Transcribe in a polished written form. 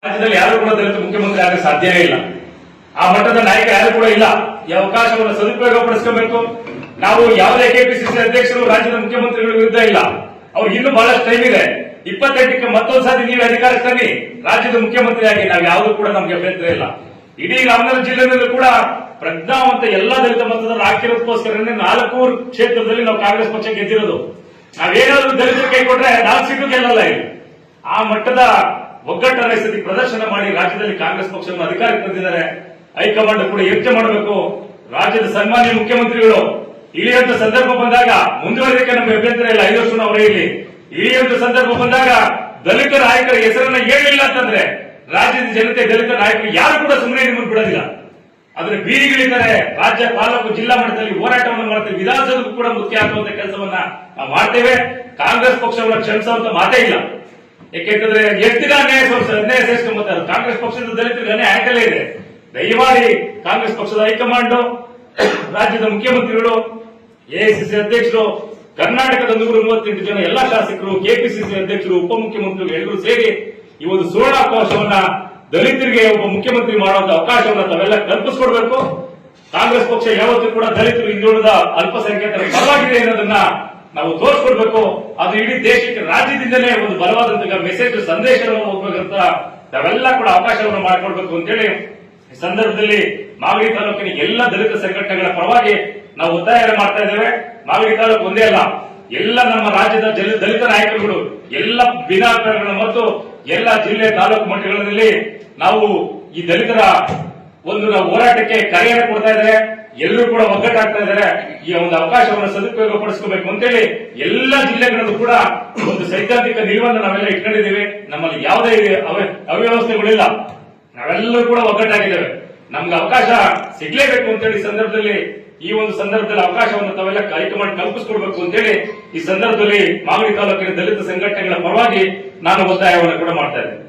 ರಾಜ್ಯದಲ್ಲಿ ಯಾರು ಕೂಡ ದಲಿತ ಮುಖ್ಯಮಂತ್ರಿ ಆಗಕ್ಕೆ ಸಾಧ್ಯವೇ ಇಲ್ಲ. ಆ ಮಟ್ಟದ ನಾಯಕ ಯಾರು ಕೂಡ ಇಲ್ಲ. ಈ ಅವಕಾಶವನ್ನು ಸದುಪಯೋಗ ಪಡಿಸ್ಕೋಬೇಕು. ನಾವು ಯಾವುದೇ ಕೆಪಿಸಿಸಿ ಅಧ್ಯಕ್ಷರು ರಾಜ್ಯದ ಮುಖ್ಯಮಂತ್ರಿಗಳ ವಿರುದ್ಧ ಇಲ್ಲ. ಅವ್ರು ಇನ್ನೂ ಬಹಳಷ್ಟು ಟೈಮ್ ಇದೆ. 28ಕ್ಕೆ ಮತ್ತೊಂದು ಸಾರಿ ನೀವು ಅಧಿಕಾರಕ್ಕೆ ತನ್ನಿ, ರಾಜ್ಯದ ಮುಖ್ಯಮಂತ್ರಿಯಾಗಿ ನಾವು ಯಾವುದು ಕೂಡ ನಮಗೆ ಅಭ್ಯಂತರ ಇಲ್ಲ. ಇಡೀ ರಾಮನಗರ ಜಿಲ್ಲೆಯಲ್ಲೂ ಕೂಡ ಪ್ರಜ್ಞಾವಂತ ಎಲ್ಲಾ ದಲಿತ ಮತದಾರರು ಹಾಕಿರೋದಕ್ಕೋಸ್ಕರನೇ 4 ಕ್ಷೇತ್ರದಲ್ಲಿ ನಾವು ಕಾಂಗ್ರೆಸ್ ಪಕ್ಷ ಗೆದ್ದಿರೋದು. ನಾವೇನಾದ್ರೂ ದಲಿತರು ಕೈ ಕೊಟ್ರೆ 4 ಸೀಟು ಗೆಲ್ಲಲ್ಲ. ಇಲ್ಲಿ ಆ ಮಟ್ಟದ ಒಗ್ಗಟ್ಟನ್ನ ಸತಿ ಪ್ರದರ್ಶನ ಮಾಡಿ ರಾಜ್ಯದಲ್ಲಿ ಕಾಂಗ್ರೆಸ್ ಪಕ್ಷವನ್ನು ಅಧಿಕಾರಕ್ಕೆ ತಂದಿದ್ದಾರೆ. ಹೈಕಮಾಂಡ್ ಕೂಡ ಯೋಚನೆ ಮಾಡಬೇಕು. ರಾಜ್ಯದ ಸನ್ಮಾನ್ಯ ಮುಖ್ಯಮಂತ್ರಿಗಳು ಇಳಿಯುವಂತ ಸಂದರ್ಭ ಬಂದಾಗ ಮುಂದುವರಿಕೆ ನಮಗೆ ಅಭ್ಯಂತರ ಇಲ್ಲ. 5 ವರ್ಷ ಅವರೇ ಇಲ್ಲಿ ಇಳಿಯುವಂತ ಸಂದರ್ಭ ಬಂದಾಗ ದಲಿತ ನಾಯಕರ ಹೆಸರನ್ನ ಹೇಳಿಲ್ಲ ಅಂತಂದ್ರೆ ರಾಜ್ಯದ ಜನತೆ ದಲಿತ ನಾಯಕರು ಯಾರು ಕೂಡ ಸುಮ್ಮನೆ ನಿಮ್ಮನ್ನು ಬಿಡೋದಿಲ್ಲ. ಆದ್ರೆ ಬೀದಿಗಿಳಿತಾರೆ. ರಾಜ್ಯ ತಾಲೂಕು ಜಿಲ್ಲಾ ಮಟ್ಟದಲ್ಲಿ ಹೋರಾಟವನ್ನು ಮಾಡ್ತೇವೆ. ವಿಧಾನಸಭೆಗೂ ಕೂಡ ಮುಖ್ಯ ಆಗುವಂತ ಕೆಲಸವನ್ನ ನಾವು ಮಾಡ್ತೇವೆ. ಕಾಂಗ್ರೆಸ್ ಪಕ್ಷವನ್ನು ಕ್ಷಮಿಸುವಂತ ಮಾತೇ ಇಲ್ಲ. ಯಾಕೆಂತಂದ್ರೆ ಎಷ್ಟಿನ ಅನ್ಯಾಯ ಸಹಿಸ್ಕೊಂಡ್ಬರ್ತಾರೆ. ಕಾಂಗ್ರೆಸ್ ಪಕ್ಷದ ದಲಿತರಿಗೆ ಅನ್ಯಾಯ ಆಗಲೇ ಇದೆ. ದಯಮಾಡಿ ಕಾಂಗ್ರೆಸ್ ಪಕ್ಷದ ಹೈಕಮಾಂಡ್, ರಾಜ್ಯದ ಮುಖ್ಯಮಂತ್ರಿಗಳು, ಎಐಸಿಸಿ ಅಧ್ಯಕ್ಷರು, ಕರ್ನಾಟಕದ 138 ಜನ ಎಲ್ಲಾ ಶಾಸಕರು, ಕೆಪಿಸಿಸಿ ಅಧ್ಯಕ್ಷರು, ಉಪಮುಖ್ಯಮಂತ್ರಿಗಳು ಎಲ್ಲರೂ ಸೇರಿ ಈ ಒಂದು ಸುವರ್ಣಾವಕಾಶವನ್ನ ದಲಿತರಿಗೆ ಒಬ್ಬ ಮುಖ್ಯಮಂತ್ರಿ ಮಾಡುವಂತ ಅವಕಾಶವನ್ನ ತಾವೆಲ್ಲ ಕಲ್ಪಿಸಿಕೊಡ್ಬೇಕು. ಕಾಂಗ್ರೆಸ್ ಪಕ್ಷ ಯಾವತ್ತೂ ಕೂಡ ದಲಿತರು, ಹಿಂದುಳಿದ ಅಲ್ಪಸಂಖ್ಯಾತರ ಪರವಾಗಿದೆ ಅನ್ನೋದನ್ನ ನಾವು ತೋರಿಸ್ಕೊಡ್ಬೇಕು. ಅದು ಇಡೀ ದೇಶಕ್ಕೆ ರಾಜ್ಯದಿಂದಲೇ ಒಂದು ಬಲವಾದಂತಹ ಮೆಸೇಜ್, ಸಂದೇಶವನ್ನು ಹೋಗ್ಬೇಕಂತ ತಾವೆಲ್ಲ ಕೂಡ ಅವಕಾಶವನ್ನು ಮಾಡಿಕೊಡ್ಬೇಕು ಅಂತೇಳಿ ಈ ಸಂದರ್ಭದಲ್ಲಿ ಮಾಗಡಿ ತಾಲೂಕಿನ ಎಲ್ಲ ದಲಿತ ಸಂಘಟನೆಗಳ ಪರವಾಗಿ ನಾವು ಒತ್ತಾಯ ಮಾಡ್ತಾ ಇದ್ದೇವೆ. ಮಾಗಡಿ ತಾಲೂಕು ಒಂದೇ ಅಲ್ಲ, ಎಲ್ಲ ನಮ್ಮ ರಾಜ್ಯದ ದಲಿತ ನಾಯಕರುಗಳು ಎಲ್ಲ ಭಿನ್ನಾಭಿಪ್ರಾಯಗಳನ್ನು ಮತ್ತು ಎಲ್ಲ ಜಿಲ್ಲೆ ತಾಲೂಕು ಮಟ್ಟಗಳಲ್ಲಿ ನಾವು ಈ ದಲಿತರ ಒಂದು ಹೋರಾಟಕ್ಕೆ ಕರೆಯನ್ನು ಕೊಡ್ತಾ ಇದ್ದಾರೆ. ಎಲ್ಲರೂ ಕೂಡ ಒಗ್ಗಟ್ಟಾಗ್ತಾ ಇದ್ದಾರೆ. ಈ ಒಂದು ಅವಕಾಶವನ್ನು ಸದುಪಯೋಗ ಪಡಿಸ್ಕೋಬೇಕು ಅಂತೇಳಿ ಎಲ್ಲ ಜಿಲ್ಲೆಗಳಲ್ಲೂ ಕೂಡ ಒಂದು ಸೈದ್ಧಾಂತಿಕ ನಿಲುವನ್ನು ನಾವೆಲ್ಲ ಇಟ್ಕೊಂಡಿದ್ದೀವಿ. ನಮ್ಮಲ್ಲಿ ಯಾವುದೇ ಅವ್ಯವಸ್ಥೆಗಳಿಲ್ಲ. ನಾವೆಲ್ಲರೂ ಕೂಡ ಒಗ್ಗಟ್ಟಾಗಿದ್ದೇವೆ. ನಮ್ಗೆ ಅವಕಾಶ ಸಿಗ್ಲೇಬೇಕು ಅಂತೇಳಿ ಸಂದರ್ಭದಲ್ಲಿ ಈ ಒಂದು ಸಂದರ್ಭದಲ್ಲಿ ಅವಕಾಶವನ್ನು ತಾವೆಲ್ಲ ಹೈಕಮಾಂಡ್ ಕಲ್ಪಿಸಿಕೊಡ್ಬೇಕು ಅಂತೇಳಿ ಈ ಸಂದರ್ಭದಲ್ಲಿ ಮಾಗಡಿ ತಾಲೂಕಿನ ದಲಿತ ಸಂಘಟನೆಗಳ ಪರವಾಗಿ ನಾನು ಒತ್ತಾಯವನ್ನು ಕೂಡ ಮಾಡ್ತಾ ಇದ್ದೇನೆ.